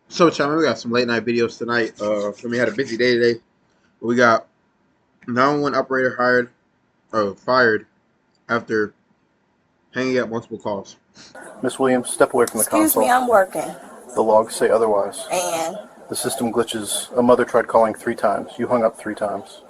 So, Chama, we got some late night videos tonight. We had a busy day today. We got 911 operator fired after hanging up multiple calls. Miss Williams, step away from the console. Excuse me, I'm working. The logs say otherwise. And The system glitches. A mother tried calling 3 times. You hung up 3 times.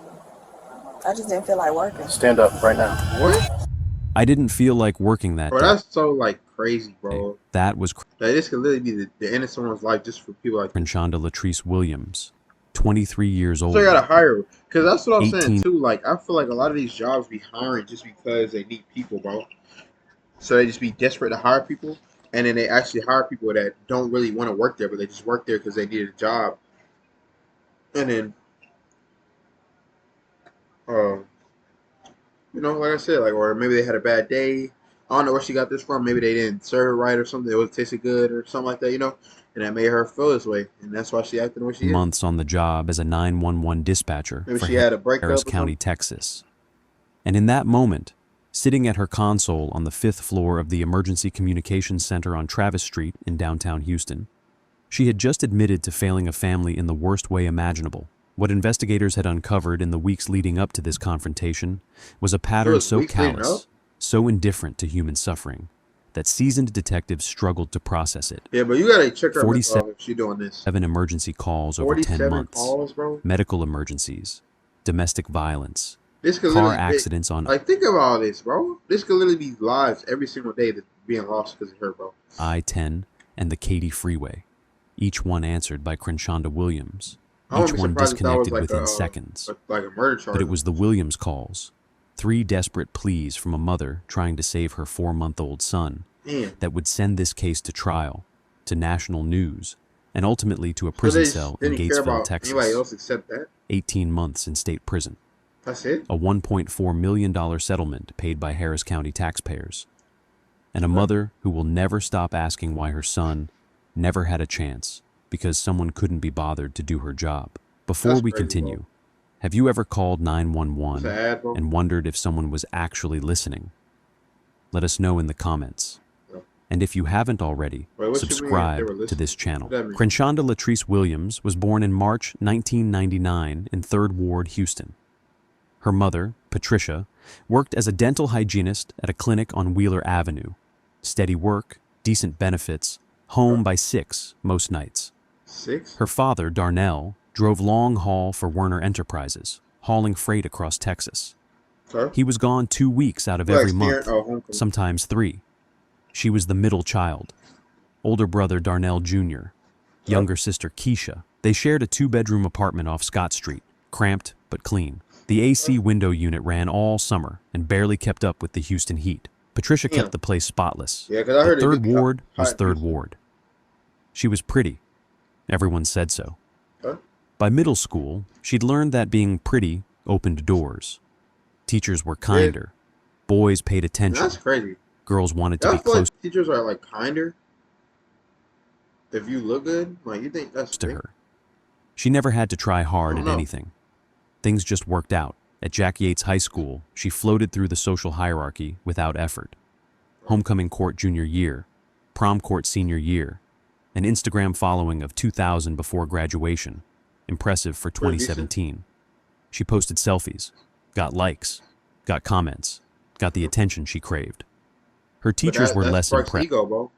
I just didn't feel like working. Stand up right now. What? I didn't feel like working that Bro, day. that's so like crazy, bro. That was Like, this could literally be the end of someone's life just for people like this. Crenshawnda Latrice Williams, 23 years old. So you gotta hire her. Cause that's what I'm 18. saying too. Like, I feel like a lot of these jobs be hiring just because they need people, bro. So they just be desperate to hire people, and then they actually hire people that don't really want to work there, but they just work there because they needed a job. And then, like I said, like, or maybe they had a bad day. I don't know where she got this from. Maybe they didn't serve her right or something. It was tasted good or something like that, and that made her feel this way, and that's why she acted the way she did. Months on the job as a 911 dispatcher Maybe for she had a breakup Harris or County, something. Texas. And in that moment, sitting at her console on the 5th floor of the Emergency Communications Center on Travis Street in downtown Houston, she had just admitted to failing a family in the worst way imaginable. What investigators had uncovered in the weeks leading up to this confrontation was a pattern so callous, so indifferent to human suffering, that seasoned detectives struggled to process it. Yeah, but you gotta check her 47 if she doing this. 7 emergency calls over 10 47 months, calls, bro. medical emergencies, domestic violence, This could car literally accidents on like, think about all this, bro. This could literally be lives every single day that's being lost because of her, bro. I-10 and the Katy Freeway, each one answered by Crenshawnda Williams, I wouldn't each be one surprised if that was disconnected like within seconds. like a murder charge. But it was the Williams calls, 3 desperate pleas from a mother trying to save her 4-month-old son, Man. that would send this case to trial, to national news, and ultimately to a prison cell in Didn't care Gatesville, about Texas. anybody else except that. 18 months in state prison. That's it. A $1.4 million settlement paid by Harris County taxpayers. And a mother who will never stop asking why her son never had a chance because someone couldn't be bothered to do her job. Before That's we crazy, continue, bro. have you ever called 911 Sad, bro. and wondered if someone was actually listening? Let us know in the comments. Yeah. And if you haven't already, Wait, what you mean if they were subscribe to listening? this channel. What does that mean? Crenshawnda Latrice Williams was born in March 1999 in 3rd Ward, Houston. Her mother, Patricia, worked as a dental hygienist at a clinic on Wheeler Avenue. Steady work, decent benefits, home by 6 most nights. 6? Her father, Darnell, drove long haul for Werner Enterprises, hauling freight across Texas. Sir? He was gone 2 weeks out of Like every steering- month, homecoming. sometimes 3. She was the middle child. Older brother Darnell Jr., younger sister Keisha. They shared a 2-bedroom apartment off Scott Street, cramped but clean. The AC window unit ran all summer and barely kept up with the Houston heat. Patricia kept the place spotless. Yeah, 'cause I heard The it 3rd gets Ward was hot 3rd Houston. Ward. She was pretty. Everyone said so. Huh? By middle school, she'd learned that being pretty opened doors. Teachers were kinder. Boys paid attention. That's crazy. Girls wanted to I be feel close like teachers are like kinder. If you look good, like, you think that's to fake? her. She never had to try hard I at don't know. anything. Things just worked out. At Jack Yates High School, she floated through the social hierarchy without effort. Homecoming court junior year, prom court senior year, an Instagram following of 2,000 before graduation. Impressive for 2017. She posted selfies, got likes, got comments, got the attention she craved. Her But teachers were that less sparks impressed. ego, bro.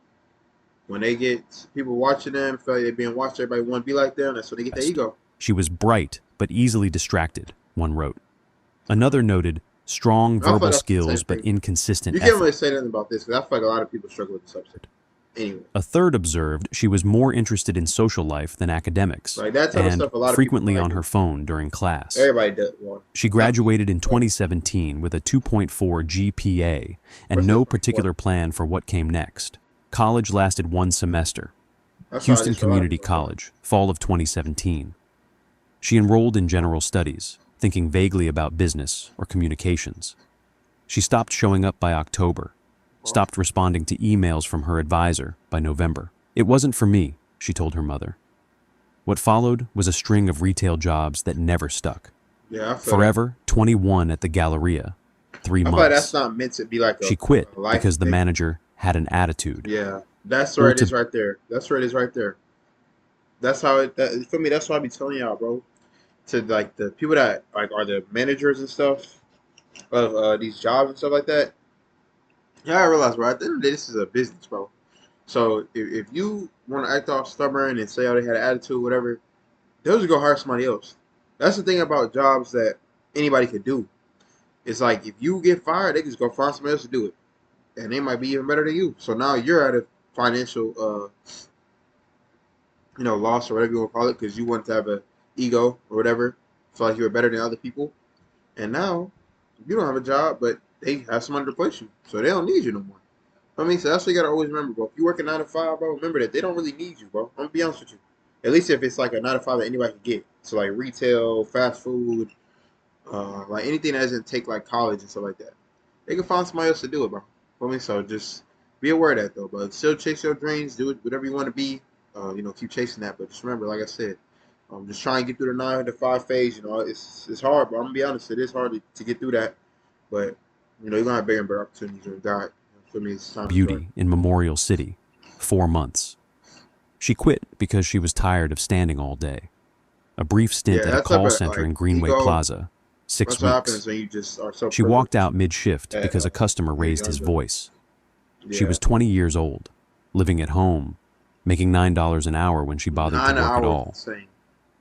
When they get people watching them, feel like they're being watched, everybody want to be like them. That's when they get their ego. She was bright, but easily distracted, one wrote. Another noted, strong I feel like verbal that's the skills same but thing. inconsistent You can't effort. really say nothing about this because I feel like a lot of people struggle with the subject. Anyway, A third observed she was more interested in social life than academics, like that type of and stuff, a lot of frequently people on like her it. phone during class. Everybody does. Well, She graduated in 2017 with a 2.4 GPA and no particular plan for what came next. College lasted 1 semester. that's why Houston just a lot of Community people- College, fall of 2017. She enrolled in general studies, thinking vaguely about business or communications. She stopped showing up by October, stopped responding to emails from her advisor by November. It wasn't for me, she told her mother. What followed was a string of retail jobs that never stuck. Yeah, I feel Forever 21 at the Galleria, 3 That. I feel like months. that's not meant to be like a. She quit a life because the thing. manager had an attitude. Yeah, that's where it is right there. That's where it is right there. That's how it. That, for me, that's why I be telling y'all, bro. To like the people that like are the managers and stuff of these jobs and stuff like that. Yeah, I realize, bro. At the end of the day, this is a business, bro. So if you want to act all stubborn and say, oh, they had an attitude, whatever, they'll just go hire somebody else. That's the thing about jobs that anybody could do. It's like if you get fired, they can just go find somebody else to do it, and they might be even better than you. So now you're at a financial, loss or whatever you want to call it, because you want to have a ego or whatever, feel like you were better than other people, and now you don't have a job, but they have someone to replace you, so they don't need you no more. I mean, so that's what you gotta always remember, bro. If you work a 9 to 5, bro, remember that they don't really need you, bro. I'm gonna be honest with you. At least if it's like a 9 to 5 that anybody can get. So like retail, fast food, like anything that doesn't take like college and stuff like that. They can find somebody else to do it, bro. I mean, so just be aware of that though, but still chase your dreams, do it whatever you want to be. Keep chasing that. But just remember, like I said, just try and get through the 9 to 5 phase. It's hard, but I'm gonna be honest, it is hard to get through that. But you're gonna have bigger and better opportunities with God. For me, it's time to Beauty in Memorial City, 4 months. She quit because she was tired of standing all day. A brief stint at a call center in Greenway Plaza, 6 That's what happens weeks. when you just are so She walked privileged. out mid-shift because a customer raised his voice. She Yeah. was 20 years old, living at home, making $9 an hour when she bothered to 9 work at hours, all. insane.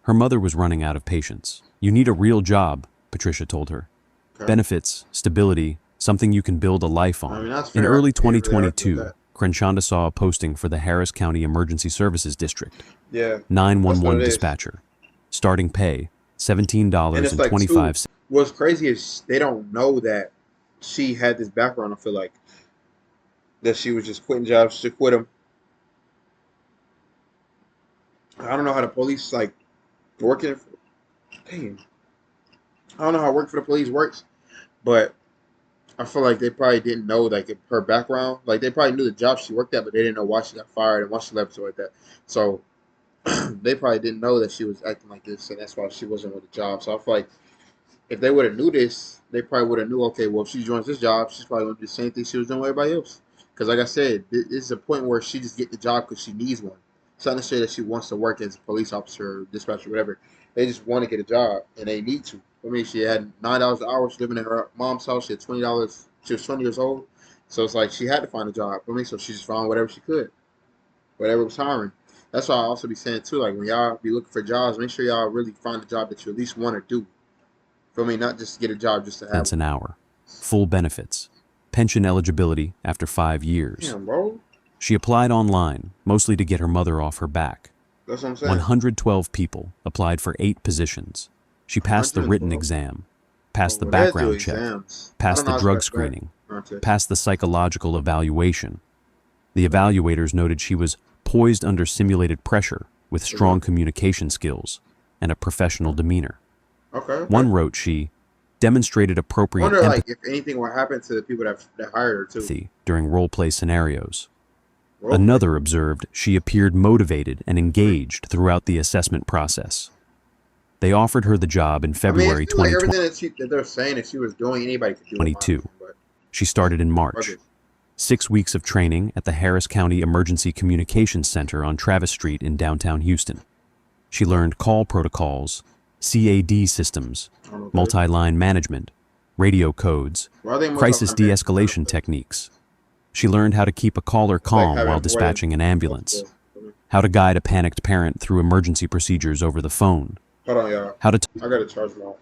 Her mother was running out of patience. You need a real job, Patricia told her. Okay. Benefits, stability, something you can build a life on. I mean, that's In fair. early I can't really argue with 2022, that. Crenshonda saw a posting for the Harris County Emergency Services District, Yeah, that's what 911 it is. dispatcher. Starting pay, And it's like, too, $17.25. what's crazy is they don't know that she had this background. I feel like that she was just quitting jobs to quit them. I don't know how the police like working. Damn, I don't know how work for the police works, but I feel like they probably didn't know like her background. Like they probably knew the job she worked at, but they didn't know why she got fired and why she left, stuff like that. So they probably didn't know that she was acting like this, and that's why she wasn't with the job. So I feel like if they would have knew this, they probably would have knew. Okay, well, if she joins this job, she's probably going to do the same thing she was doing with everybody else. Because like I said, this is a point where she just get the job because she needs one. It's not necessarily that she wants to work as a police officer, or dispatcher, whatever. They just want to get a job, and they need to. I mean, she had $9 an hour. She living in her mom's house. She had $20. She was 20 years old, so it's like she had to find a job. I mean, so she just found whatever she could, whatever was hiring. That's why I also be saying too, like when y'all be looking for jobs, make sure y'all really find a job that you at least want to do. For me, not just get a job just to have Cents an hour. Full benefits. Pension eligibility after 5 years. Damn, bro. She applied online, mostly to get her mother off her back. That's what I'm saying. 112 people applied for 8 positions. She passed the written 112. exam, passed the Well, they do background check, exams. I passed don't know the how drug it's back. screening, Aren't they? passed the psychological evaluation. The evaluators noted she was poised under simulated pressure with strong communication skills and a professional demeanor. Okay. One wrote she demonstrated I appropriate wonder, like, empathy if anything will happen to the people that hired her too. during role-play scenarios. Well, Another observed she appeared motivated and engaged throughout the assessment process. They offered her the job in February it seems like 2022. everything that they're saying that she was doing, anybody could do. in my opinion, but She started in March. fuck it. 6 weeks of training at the Harris County Emergency Communications Center on Travis Street in downtown Houston. She learned call protocols, CAD systems, I don't know. multi-line management, radio codes, Why are they more crisis talking about de-escalation techniques. She learned how to keep a caller calm having while a dispatching an ambulance, Hold how to guide a panicked parent through emergency procedures over the phone, on, y'all. how to I gotta charge my.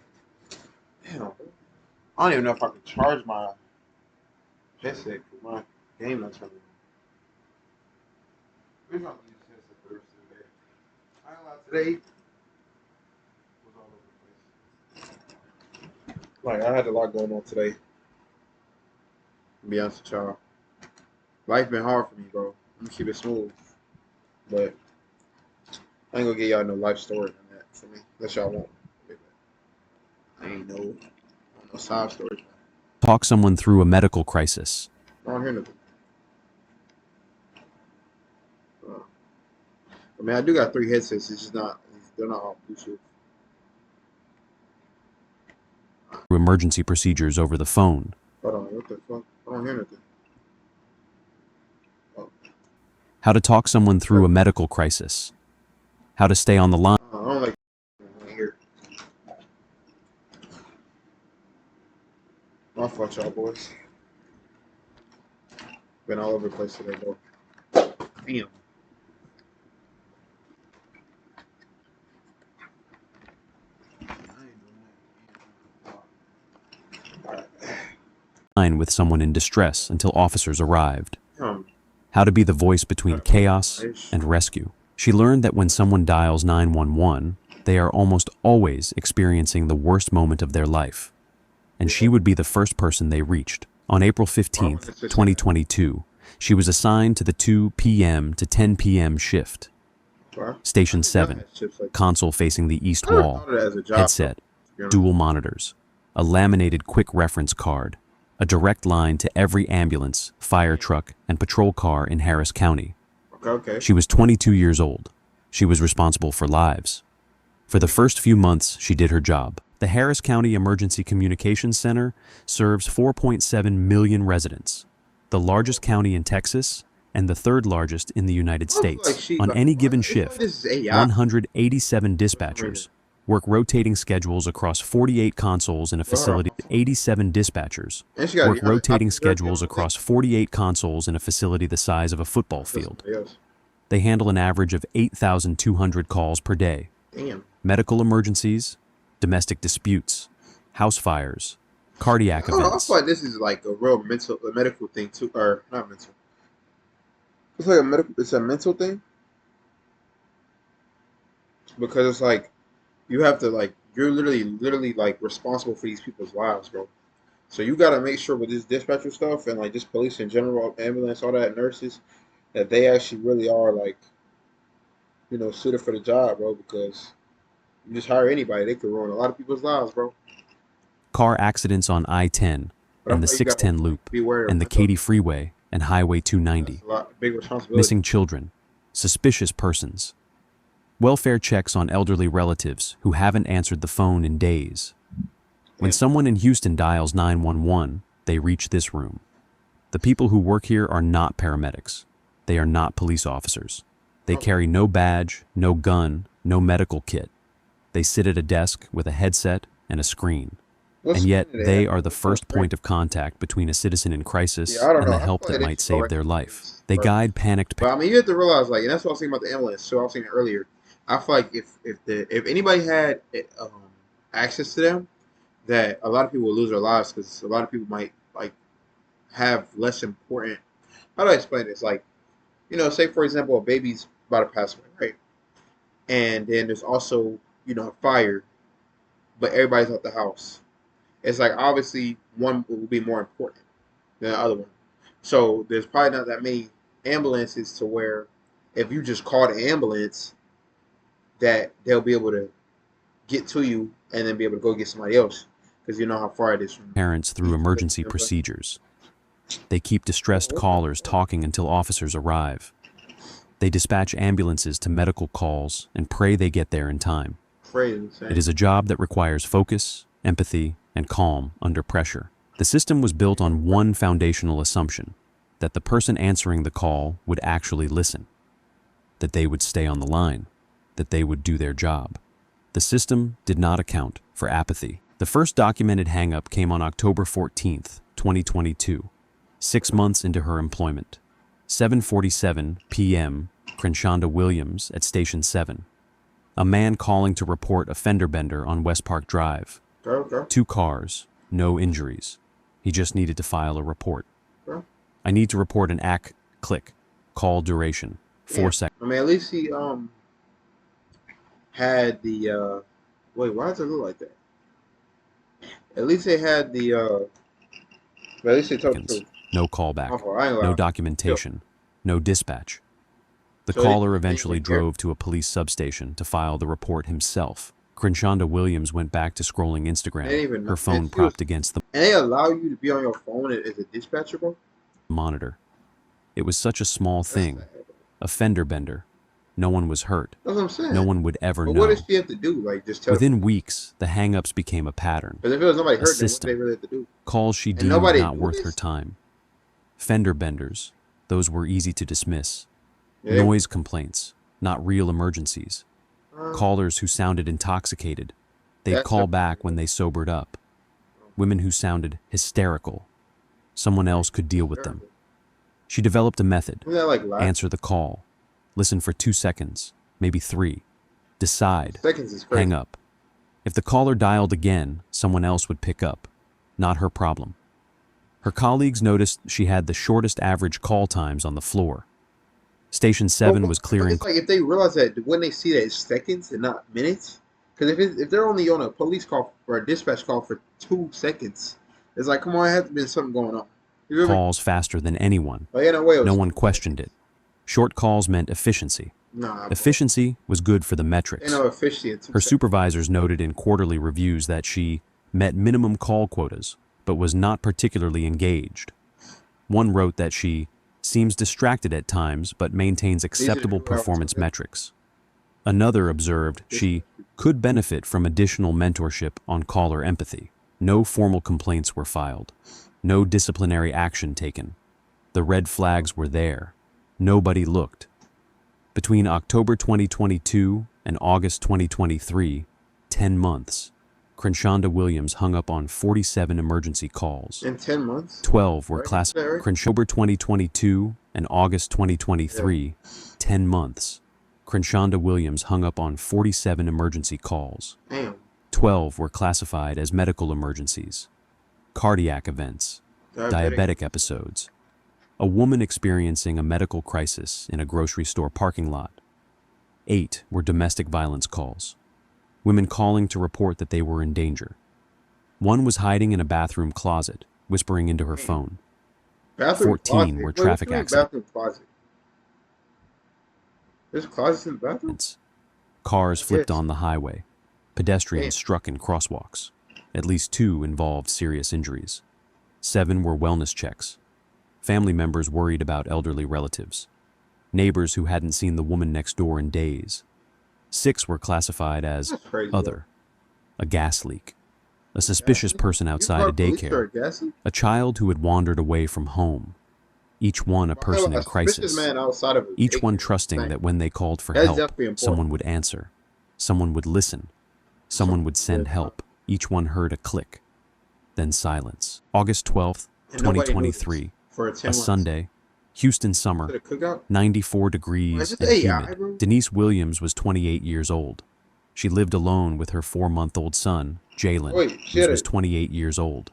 Damn, bro. I don't even know if I can charge my headset because my game not turning on. Maybe I'll use this headset for the rest of the day. I ain't gonna lie, today was all over the place. Like I had a lot going on today. To be honest with y'all, life been hard for me, bro. I'm gonna keep it smooth, but I ain't gonna give y'all no life story on that for me. Unless y'all want. I ain't no side story. talk someone through a medical crisis. I don't hear nothing. I mean, I do got 3 headsets. It's just not. They're not all Bluetooth. Through emergency procedures over the phone, Hold on. What the fuck? I don't hear nothing. how to talk someone through a medical crisis. how to stay on the line. I don't like here. My fault, y'all boys. Been all over the place today, though. Damn. With someone in distress until officers arrived. Um, How to be the voice between chaos and rescue. She learned that when someone dials 911, they are almost always experiencing the worst moment of their life. And she would be the first person they reached. On April 15th, 2022, she was assigned to the 2 p.m. to 10 p.m. shift. Station 7, console facing the east wall, headset, dual monitors, a laminated quick reference card, a direct line to every ambulance, fire truck, and patrol car in Harris County. Okay. She was 22 years old. She was responsible for lives. For the first few months, she did her job. The Harris County Emergency Communications Center serves 4.7 million residents, the largest county in Texas and the third largest in the United States. On any given shift, 187 dispatchers work rotating schedules across 48 consoles in a facility. 87 dispatchers work rotating schedules across 48 consoles in a facility the size of a football field. They handle an average of 8,200 calls per day. Damn. Medical emergencies, domestic disputes, house fires, cardiac I events. feel like this is like a real medical thing too, or not mental. It's like it's a mental thing because it's like you have to like you're literally like responsible for these people's lives, bro. So you got to make sure with this dispatcher stuff and like just police in general, ambulance, all that, nurses, that they actually really are like, suited for the job, bro. Because you just hire anybody, they could ruin a lot of people's lives, bro. Car accidents on I-10 and the 610 loop and the Katy Freeway and Highway 290. Big responsibility. Missing children, suspicious persons. Welfare checks on elderly relatives who haven't answered the phone in days. When someone in Houston dials 911, they reach this room. The people who work here are not paramedics. They are not police officers. They carry no badge, no gun, no medical kit. They sit at a desk with a headset and a screen. And yet, they are the first point of contact between a citizen in crisis and the help that might save their life. They guide panicked But I mean, you have to realize, like, and that's what I was saying about the ambulance. So I was saying earlier, I feel like if anybody had access to them, that a lot of people would lose their lives because a lot of people might like have less important. How do I explain this? Like, say for example, a baby's about to pass away, right? And then there's also a fire, but everybody's at the house. It's like obviously one will be more important than the other one. So there's probably not that many ambulances to where if you just call the ambulance, that they'll be able to get to you and then be able to go get somebody else because you know how far it is from parents through emergency procedures. They keep distressed callers talking until officers arrive. They dispatch ambulances to medical calls and pray they get there in time. It is a job that requires focus, empathy, and calm under pressure. The system was built on one foundational assumption, that the person answering the call would actually listen, that they would stay on the line, that they would do their job. The system did not account for apathy. The first documented hang-up came on October 14th, 2022, 6 months into her employment. 7:47 p.m., Crenshonda Williams at Station 7. A man calling to report a fender bender on West Park Drive. 2 cars, no injuries. He just needed to file a report. I need to report an click. Call duration, 4 seconds. I mean, at least he had the wait, why does it look like that? At least they had the at least they told the truth. No callback, no documentation, no dispatch. The caller eventually drove to a police substation to file the report himself. Crenshonda Williams went back to scrolling Instagram, her phone propped against the and they allow you to be on your phone as a dispatcher, bro? Monitor. It was such a small thing. A fender bender. No one was hurt. That's what I'm saying. No one would ever know. What does she have to do? Like, just tell Within weeks, the hang-ups became a pattern. But if it was nobody hurt, then what system. they really have to do? Calls she deemed not worth her time. Fender benders. Those were easy to dismiss. Noise complaints. Not real emergencies. Callers who sounded intoxicated. They'd That's call a- back when they sobered up. Women who sounded hysterical. Someone else could deal with them. She developed a method. Isn't that like last Answer the call. Listen for 2 seconds, maybe 3. Decide. seconds is crazy. Hang up. If the caller dialed again, someone else would pick up. Not her problem. Her colleagues noticed she had the shortest average call times on the floor. Station 7 was But clearing. it's like if they realize that when they see that it's seconds and not minutes, because if they're only on a police call or a dispatch call for 2 seconds, it's like, come on, it has to be something going on. You feel me? Calls faster than anyone. Like, ain't no way it was, No one questioned it. Short calls meant efficiency. Nah, Efficiency was good for the ain't metrics. no efficiency in 2 Her seconds. supervisors noted in quarterly reviews that she met minimum call quotas, but was not particularly engaged. One wrote that she seems distracted at times, but maintains acceptable 2 hours, performance okay. metrics. Another observed she could benefit from additional mentorship on caller empathy. No formal complaints were filed. No disciplinary action taken. The red flags were there. Nobody looked. Between October 2022 and August 2023, 10 months, Crenshonda Williams hung up on 47 emergency calls. In 10 months? 12 were Right. class. Is that right? October 2022 and August 2023, 10 months. Crenshonda Williams hung up on 47 emergency calls. Damn. 12 were classified as medical emergencies, cardiac events, diabetic episodes, a woman experiencing a medical crisis in a grocery store parking lot. 8 were domestic violence calls, women calling to report that they were in danger. 1 was hiding in a bathroom closet, whispering into her phone. Bathroom 14 closet. were Wait, traffic what you mean accidents. Bathroom closet. There's closets in the bathroom? Cars flipped Yes. on the highway. Pedestrians Damn. struck in crosswalks. At least 2 involved serious injuries. 7 were wellness checks. Family members worried about elderly relatives. Neighbors who hadn't seen the woman next door in days. 6 were classified as That's crazy. other. A gas leak. A suspicious person outside a daycare. A child who had wandered away from home. Each one a person in crisis. Man outside of a Each one daycare. trusting Thank that when they called for That's help, definitely important. someone would answer. Someone would listen. Someone would send help. Each one heard a click. Then silence. August 12th, And nobody 2023. for 10 A months. Sunday. Houston summer. Did a cookout? 94 degrees Is it and AI, humid. bro? Denise Williams was 28 years old. She lived alone with her 4-month-old son, Jalen, Wait, she who had was a- 28 years old.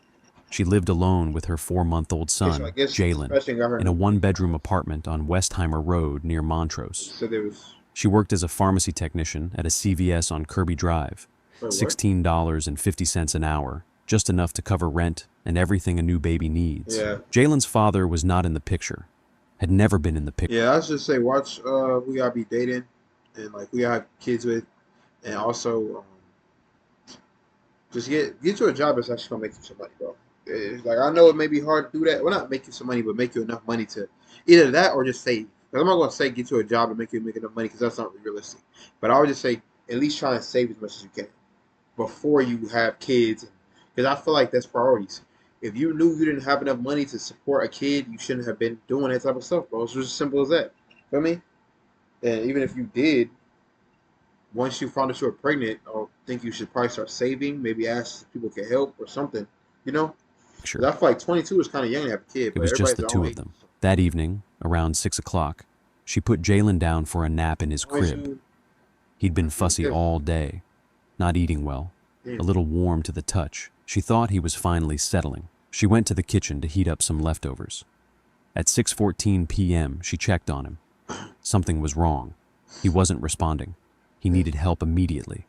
She lived alone with her 4-month-old so son, I guess Jalen, Sebastian got her in a 1-bedroom apartment on Westheimer Road near Montrose. So there was She worked as a pharmacy technician at a CVS on Kirby Drive. wait, what? $16.50 an hour, just enough to cover rent and everything a new baby needs. Yeah. Jalen's father was not in the picture, had never been in the picture. Yeah, I was just say watch who y'all be dating and like who y'all have kids with, and also just get you a job that's actually gonna make you some money, bro. It's like I know it may be hard to do that. Well, not make you some money, but make you enough money to either that or just save. 'Cause I'm not gonna say get you a job and make enough money because that's not realistic. But I would just say at least try and save as much as you can before you have kids, because I feel like that's priorities. If you knew you didn't have enough money to support a kid, you shouldn't have been doing that type of stuff, bro. It's just as simple as that. Feel me? And even if you did, once you found out you were pregnant, I think you should probably start saving. Maybe ask if people can help or something. You know? 'Cause I feel like 22 is kind of young to have a kid. It But was just everybody's the their 2 own of age. them. That evening, around 6 o'clock, she put Jalen down for a nap in his crib. He'd been fussy all day, not eating well, Yeah. a little warm to the touch. She thought he was finally settling. She went to the kitchen to heat up some leftovers. At 6:14 p.m., she checked on him. Something was wrong. He wasn't responding. He needed help immediately.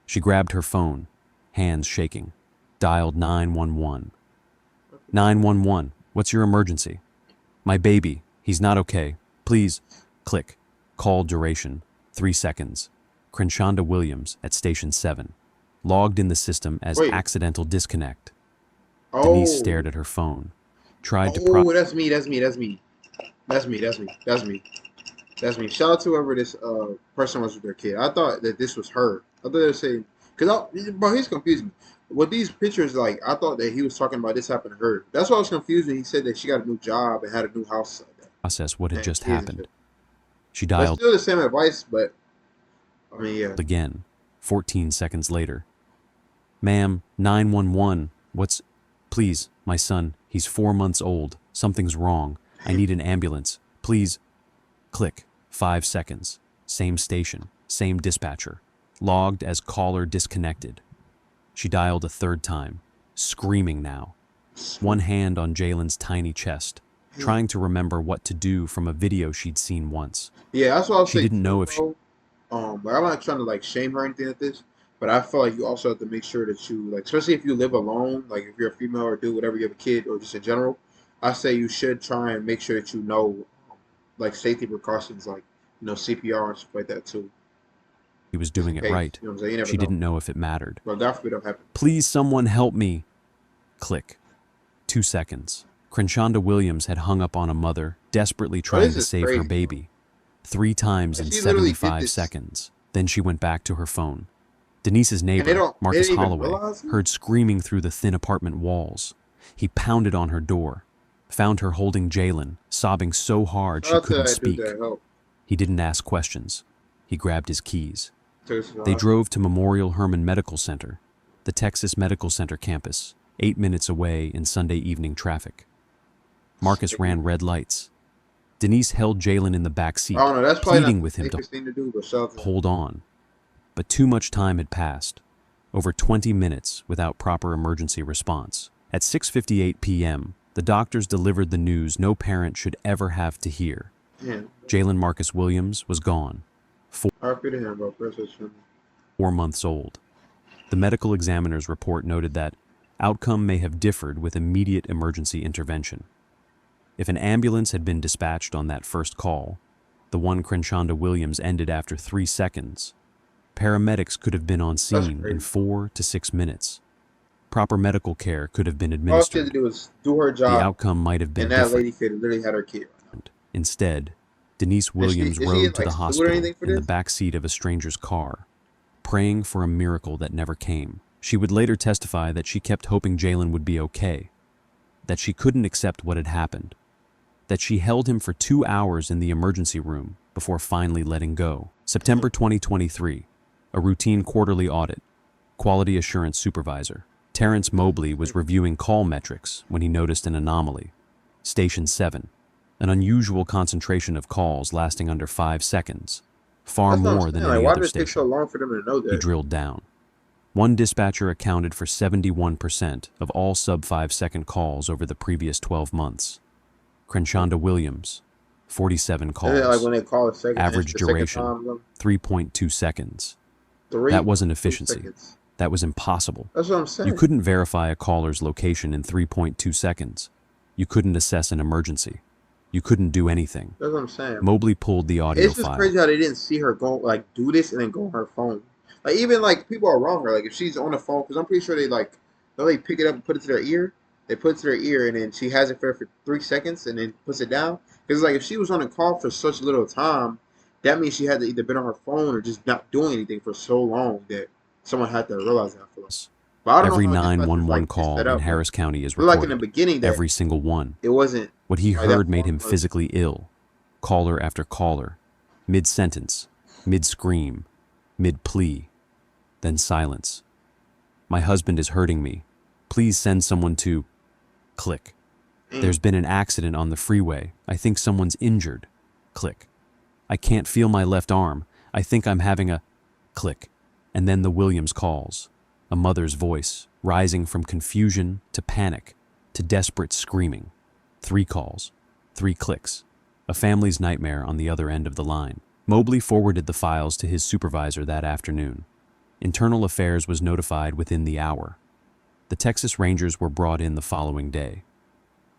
She grabbed her phone, hands shaking, dialed 911. 911, what's your emergency? My baby, he's not okay. Please, click. Call duration, 3 seconds. Crenshonda Williams at Station 7. Logged in the system as Wait. accidental disconnect. Oh, Denise stared at her phone. Tried to oh, that's me. That's me. That's me. That's me. That's me. That's me. That's me. Shout out to whoever this person was with their kid. I thought that this was her. I thought they were saying, bro, he's confusing me. With these pictures, like I thought that he was talking about this happened to her. That's why I was confused when he said that she got a new job and had a new house. Like that. process what had And just kids and happened. shit. She But dialed still the same advice, but I mean, yeah. Again, 14 seconds later. Ma'am, 911. What's... Please, my son, he's 4 months old. Something's wrong. I need an ambulance. Please. Click. 5 seconds. Same station. Same dispatcher. Logged as caller disconnected. She dialed a third time, screaming now. One hand on Jalen's tiny chest, trying to remember what to do from a video she'd seen once. Yeah, that's what I was She saying. didn't know if she... But I'm not trying to like shame her or anything like this. But I feel like you also have to make sure that you like, especially if you live alone, like if you're a female or do whatever, you have a kid or just in general. I say you should try and make sure that you know, like safety precautions, like CPR and stuff like that too. he was Just doing in it case. right. You know what I'm saying? You never She know. didn't know if it mattered. But God forbid, don't happen. Please, someone help me. Click. 2 seconds. Crenshonda Williams had hung up on a mother, desperately trying this to is save her crazy. baby. 3 times in She literally did 75 this. seconds. Then she went back to her phone. Denise's they neighbor, don't- they Marcus didn't even Holloway, realize it? heard screaming through the thin apartment walls. He pounded on her door, found her holding Jalen, sobbing so hard she Shout out to couldn't that dude speak. that helped. He didn't ask questions. He grabbed his keys. Took us to the They hospital. drove to Memorial Hermann Medical Center, the Texas Medical Center campus, 8 minutes away in Sunday evening traffic. Marcus ran red lights. Denise held Jalen in the back seat, I don't know. That's probably pleading not with the him to safest thing to do, but shout out to hold on. But too much time had passed, over 20 minutes without proper emergency response. At 6:58 p.m., the doctors delivered the news no parent should ever have to hear. him. Jalen Marcus Williams was gone, RP to him, bro. Press his family. 4 months old. The medical examiner's report noted that outcome may have differed with immediate emergency intervention. If an ambulance had been dispatched on that first call, the one Crenshonda Williams ended after 3 seconds, paramedics could have been on scene crazy. in 4 to 6 minutes. Proper medical care could have been All she had to administered. do was do her The job, outcome might have been and that different. lady could have literally had her kid. Instead, Denise Williams is she, rode to like, the sued or hospital anything for in the this? back seat of a stranger's car, praying for a miracle that never came. She would later testify that she kept hoping Jalen would be okay, that she couldn't accept what had happened, that she held him for 2 hours in the emergency room before finally letting go. September 2023, a routine quarterly audit. Quality assurance supervisor Terrence Mobley was reviewing call metrics when he noticed an anomaly. Station 7, an unusual concentration of calls lasting under 5 seconds, far That's what I'm more than saying. any Like, why other did it take so station. long for them to know He that? drilled down. One dispatcher accounted for 71% of all sub-5-second calls over the previous 12 months. Crenshonda Williams, 47 And then, like calls, when they call a second, Average the second duration. time, 3.2 seconds. three, That wasn't 2 efficiency. seconds. That was impossible. That's what I'm saying. You couldn't verify a caller's location in 3.2 seconds. You couldn't assess an emergency. You couldn't do anything. That's what I'm saying. Mobley pulled the audio It's just file. crazy how they didn't see her go like do this and then go on her phone. Like even like people around her, like if she's on the phone, because I'm pretty sure they pick it up and put it to their ear. They put it to their ear and then she has it for 3 seconds and then puts it down. Because like if she was on a call for such little time, that means she had to either been on her phone or just not doing anything for so long that someone had to realize that. For us. But I don't Every know how dispatchers, 911 like, call set in up. Harris County is But like in the recorded. beginning, that Every single one. it wasn't. What he Like, that heard made him phone was- physically ill. Caller after caller. Mid-sentence. Mid-scream. Mid-plea. Then silence. My husband is hurting me. Please send someone to... Click. There's been an accident on the freeway. I think someone's injured. Click. I can't feel my left arm. I think I'm having a... Click. And then the Williams calls. A mother's voice, rising from confusion to panic to desperate screaming. 3 calls. 3 clicks. A family's nightmare on the other end of the line. Mobley forwarded the files to his supervisor that afternoon. Internal Affairs was notified within the hour. The Texas Rangers were brought in the following day.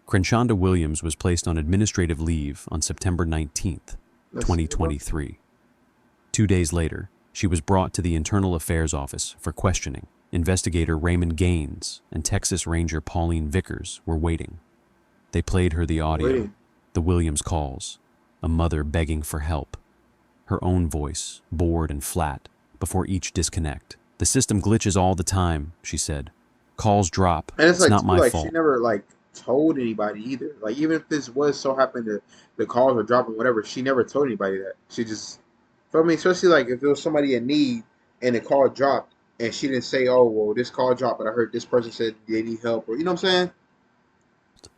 Crenshonda Williams was placed on administrative leave on September 19th, 2023. 2 days later, she was brought to the Internal Affairs Office for questioning. Investigator Raymond Gaines and Texas Ranger Pauline Vickers were waiting. They played her the audio, Waiting. the Williams calls, a mother begging for help. Her own voice, bored and flat, before each disconnect. The system glitches all the time, she said. Calls drop. And it's like, not too, my like fault. she never like told anybody either. Like even if this was so happened to the calls were dropping, whatever, she never told anybody that. She just So I mean, especially like if it was somebody in need and the call dropped and she didn't say, "Oh, well, this call dropped," but I heard this person said they need help, or you know what I'm saying?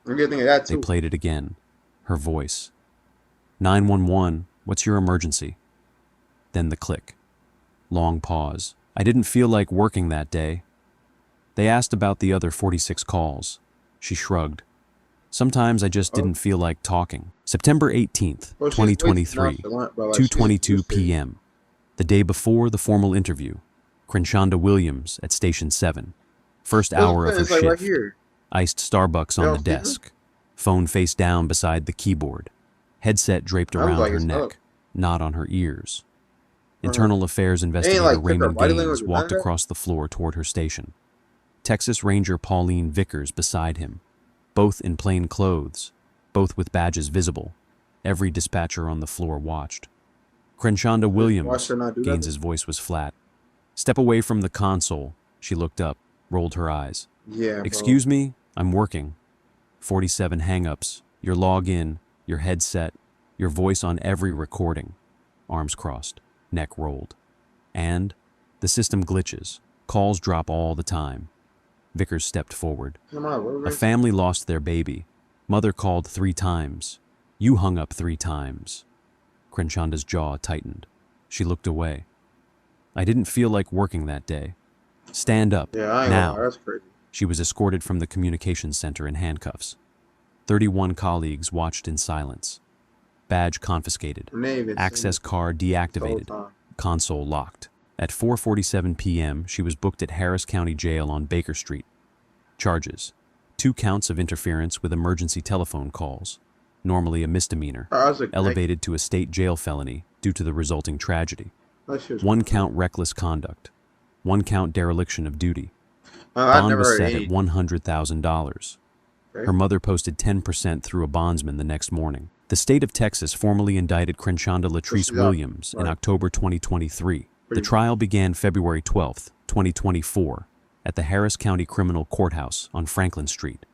I'm getting thinking of that They too. played it again. Her voice. 911, what's your emergency? Then the click. Long pause. I didn't feel like working that day. They asked about the other 46 calls. She shrugged. Sometimes I just Oh, didn't feel like talking. September 18th, well, she's way too 2023, nonchalant, bro. Like she's 2:22 used to it. p.m. The day before the formal interview. Crenshonda Williams at Station 7. First hour of her It's like right shift. here. Iced Starbucks You on don't the see her? desk. Phone face down beside the keyboard. Headset draped I was around like, her it's neck, up. not on her ears. Uh-huh. Internal Affairs They ain't investigator like check her Raymond body Gaines language or none walked of that. across the floor toward her station. Texas Ranger Pauline Vickers beside him, both in plain clothes, both with badges visible. Every dispatcher on the floor watched. Crenshonda Watch Williams, her not do that. Gaines's voice was flat. Step away from the console. She looked up, rolled her eyes. Yeah, bro. Excuse me, I'm working. 47 hang-ups, your login, your headset, your voice on every recording. Arms crossed, neck rolled. And the system glitches. Calls drop all the time. Vickers stepped forward. Come on, bro. A family lost their baby. Mother called 3 times. You hung up 3 times. Crenshonda's jaw tightened. She looked away. I didn't feel like working that day. Stand up, Yeah, I ain't now. gonna lie, that's crazy. She was escorted from the communications center in handcuffs. 31 colleagues watched in silence. Badge confiscated. And they even Access seen card it the whole deactivated. time. Console locked. At 4:47 p.m., she was booked at Harris County Jail on Baker Street. Charges: 2 counts of interference with emergency telephone calls, normally a misdemeanor, I was like, elevated to a state jail felony due to the resulting tragedy. that shit was 1 count reckless conduct. 1 count dereliction of duty. I've Bond never was heard set any. at $100,000. Okay. Her mother posted 10% through a bondsman the next morning. The state of Texas formally indicted Crenshonda Latrice she's out. Williams in Right. October 2023. The Pretty- trial began February 12, 2024, at the Harris County Criminal Courthouse on Franklin Street.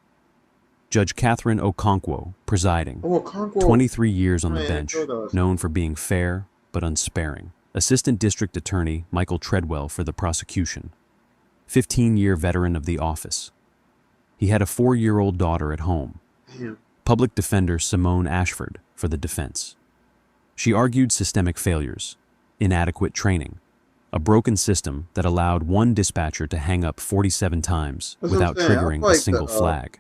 Judge Catherine Okonkwo presiding. Oh, Conquo. 23 years on the Man, bench, show those. known for being fair but unsparing. Assistant District Attorney Michael Treadwell for the prosecution. 15-year veteran of the office. He had a 4-year-old daughter at home. Damn. Public Defender Simone Ashford for the defense. She argued systemic failures, inadequate training, a broken system that allowed one dispatcher to hang up 47 times That's what I'm without saying. I triggering feel a like single flag.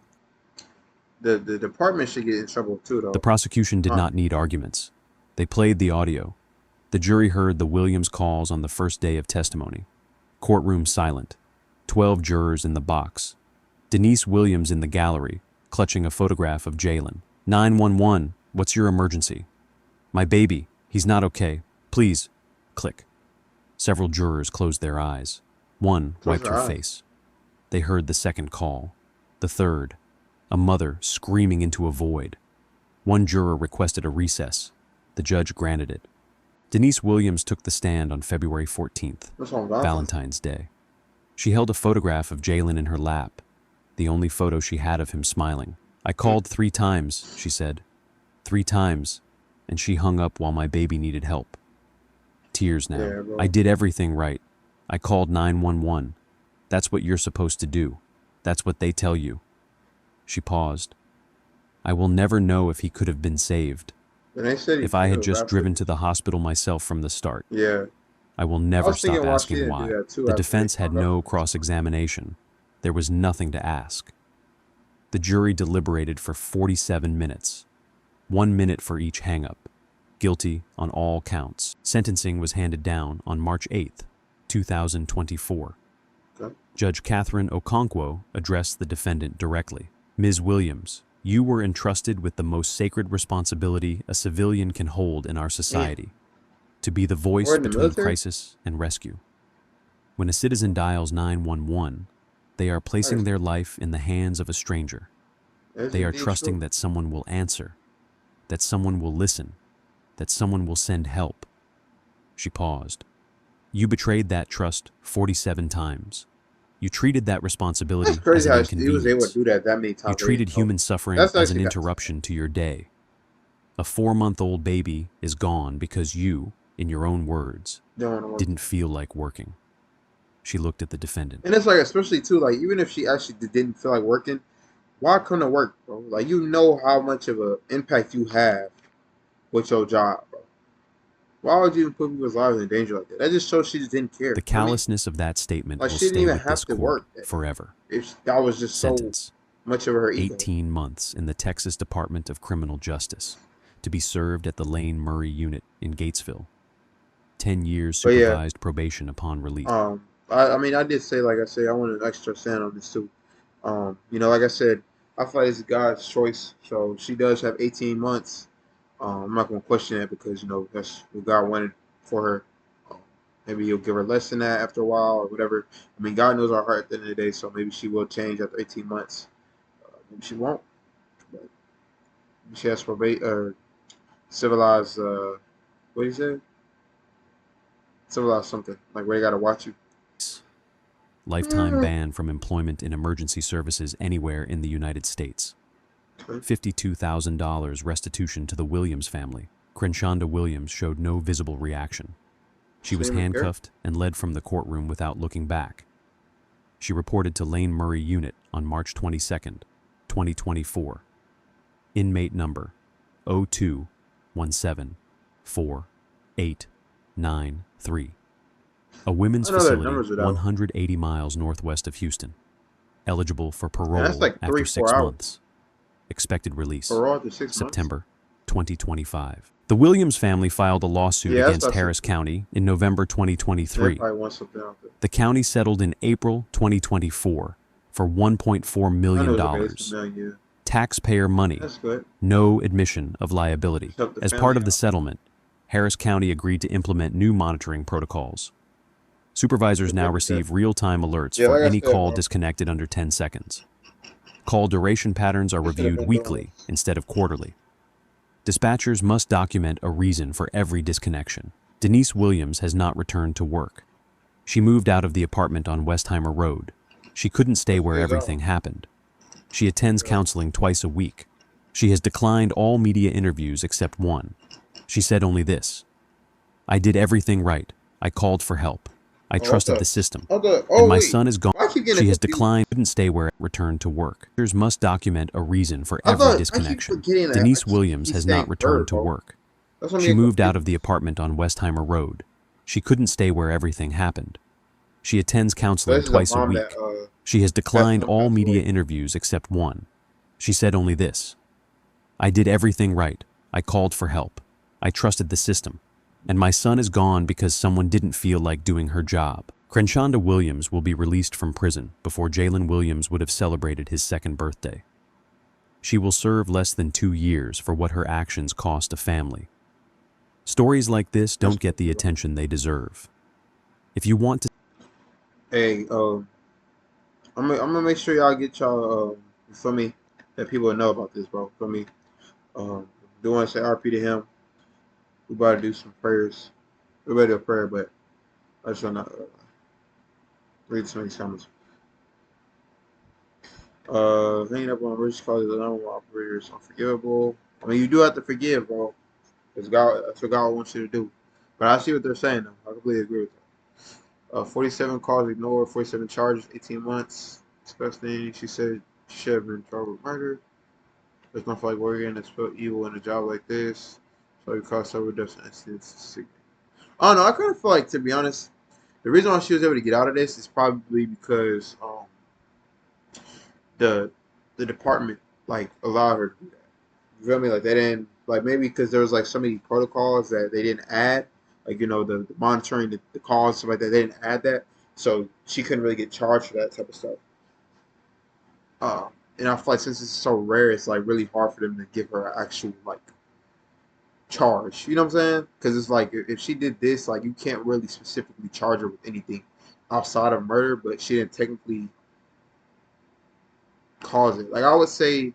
The department should get in trouble too, though. The prosecution did not need arguments. They played the audio. The jury heard the Williams calls on the first day of testimony. Courtroom silent. 12 jurors in the box. Denise Williams in the gallery, clutching a photograph of Jalen. 911, what's your emergency? My baby, he's not okay. Please. Click. Several jurors closed their eyes. One Close wiped their her eyes. face. They heard the second call. The third. A mother screaming into a void. One juror requested a recess. The judge granted it. Denise Williams took the stand on February 14th, That's on Valentine's. Valentine's Day. She held a photograph of Jalen in her lap, the only photo she had of him smiling. I called 3 times, she said. 3 times, and she hung up while my baby needed help. Tears now. Yeah, bro. I did everything right. I called 911. That's what you're supposed to do. That's what they tell you. She paused. I will never know if he could have been saved. And they said he If I had could, just after- driven to the hospital myself from the start. Yeah. I will never was stop thinking why she asking didn't why. do that, too, The after defense they had hung up. no cross-examination. There was nothing to ask. The jury deliberated for 47 minutes. 1 minute for each hang-up. Guilty on all counts. Sentencing was handed down on March 8th, 2024. Okay. Judge Catherine Okonkwo addressed the defendant directly. Ms. Williams, you were entrusted with the most sacred responsibility a civilian can hold in our society. To be the voice Or in the between military? crisis and rescue. When a citizen dials 911, they are placing their life in the hands of a stranger. That's They are indeed trusting true. that someone will answer, that someone will listen, that someone will send help. She paused. You betrayed that trust 47 times. You treated that responsibility That's crazy as how an he was able inconvenience. to do that many times. You treated human suffering That's as an actually got- interruption to your day. A 4-month-old baby is gone because you, in your own words, Don't want to work. didn't feel like working. She looked at the defendant. And it's like, especially too, like even if she actually didn't feel like working, why come to work, bro? Like you know how much of an impact you have with your job, bro. Why would you even put people's lives in danger like that? That just shows she just didn't care. The callousness of that statement like will she didn't stay even with have this to court work forever. if that was just so Sentence: much of her ego. 18 months in the Texas Department of Criminal Justice, to be served at the Lane Murray Unit in Gatesville. 10 years But yeah. supervised probation upon release. I mean, I did say, like I said, I wanted an extra sand on this too. You know, like I said, I feel like it's God's choice. So she does have 18 months. I'm not going to question that because, you know, that's what God wanted for her. Maybe he'll give her less than that after a while or whatever. I mean, God knows our heart at the end of the day, so maybe she will change after 18 months. Maybe she won't. But she has civilized, what do you say? Civilized something. Like where they got to watch you. Lifetime ban from employment in emergency services anywhere in the United States. $52,000 restitution to the Williams family. Crenshonda Williams showed no visible reaction. She was handcuffed and led from the courtroom without looking back. She reported to Lane Murray Unit on March 22, 2024. Inmate number 02174893. A women's facility 180 miles northwest of Houston. Eligible for parole like after 6 hours. months. Expected release Parole after 6 months? September 2025. The Williams family filed a lawsuit against Harris County in November 2023. The county settled in April 2024 for $1.4 million. Taxpayer money, no admission of liability. As part of the settlement, Harris County agreed to implement new monitoring protocols. Supervisors now receive real-time alerts for any call disconnected under 10 seconds. Call duration patterns are reviewed weekly instead of quarterly. Dispatchers must document a reason for every disconnection. Denise Williams has not returned to work. She moved out of the apartment on Westheimer Road. She couldn't stay where everything happened. She attends counseling twice a week. She has declined all media interviews except one. She said only this: "I did everything right. I called for help. I trusted the system. And my son is gone." She has declined, couldn't stay where it returned to work. Doctors must document a reason for every disconnection. Denise Williams has not returned to work. She moved out of the apartment on Westheimer Road. She couldn't stay where everything happened. She attends counseling twice a week. She has declined all media interviews except one. She said only this: "I did everything right. I called for help. I trusted the system. And my son is gone because someone didn't feel like doing her job." Crenshonda Williams will be released from prison before Jalen Williams would have celebrated his 2nd birthday. She will serve less than 2 years for what her actions cost a family. Stories like this don't get the attention they deserve. If you want to... Hey, I'm gonna make sure y'all get y'all, you feel me, that people know about this, bro. Feel me? Do want to say RP to him. We about to do some prayers. We better do a prayer, but I just wanna read some of these comments. Hanging up on rich causes the number one operators unforgivable. I mean, you do have to forgive, bro. Because that's what God wants you to do. But I see what they're saying, though. I completely agree with that. 47 calls ignored, 47 charges, 18 months. Disgusting. She said she should have been charged with murder. There's nothing like working that's put evil in a job like this. So you cause several deaths and incidents. I don't know. I kind of feel like, to be honest, the reason why she was able to get out of this is probably because the department like allowed her to do that. You feel me? Like they didn't, like, maybe because there was like so many protocols that they didn't add, like, you know, the monitoring the calls, stuff like that. They didn't add that, so she couldn't really get charged for that type of stuff. And I feel like since it's so rare, it's like really hard for them to give her an actual like charge. You know what I'm saying? Because it's like if she did this, like you can't really specifically charge her with anything outside of murder, but she didn't technically cause it. Like I would say,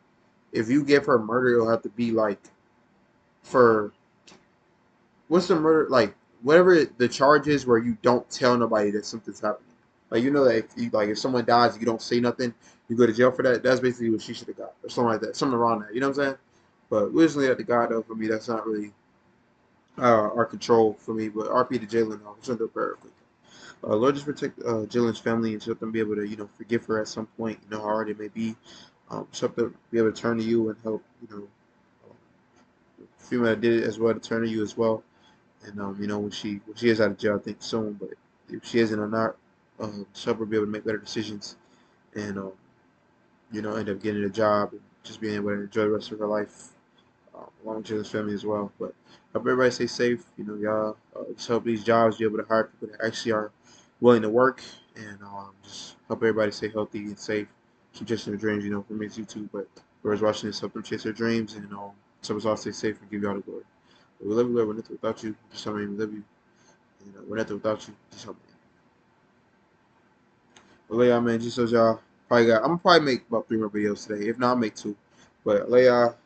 if you give her murder, it'll have to be like for what's the murder, like whatever the charge is where you don't tell nobody that something's happening. Like, you know, that if someone dies, you don't say nothing, you go to jail for that. That's basically what she should have got, or something like that, something around that. You know what I'm saying? But we just leave that to God, though. For me, that's not really our control for me. But RP to Jalen, just under a prayer quick. Lord, just protect Jalen's family and let them be able to, forgive her at some point, how hard it may be. Just help them be able to turn to you and help, the female that did it as well to turn to you as well. And when she is out of jail, I think soon, but if she isn't or not, just help her be able to make better decisions and end up getting a job and just being able to enjoy the rest of her life along with Jalen's family as well. But hope everybody stay safe. Y'all just hope these jobs be able to hire people that actually are willing to work, and just hope everybody stay healthy and safe. Keep chasing their dreams. For me, it's you too. But whoever's watching this, help them chase their dreams, and some of us all stay safe and give y'all the glory. But we love you, Lord. We're nothing without you. Just tell me we love you. And we're nothing without you. Just help me. Well, y'all, man. Just so y'all probably got. I'm gonna probably make about 3 more videos today. If not, I'll make 2. But y'all.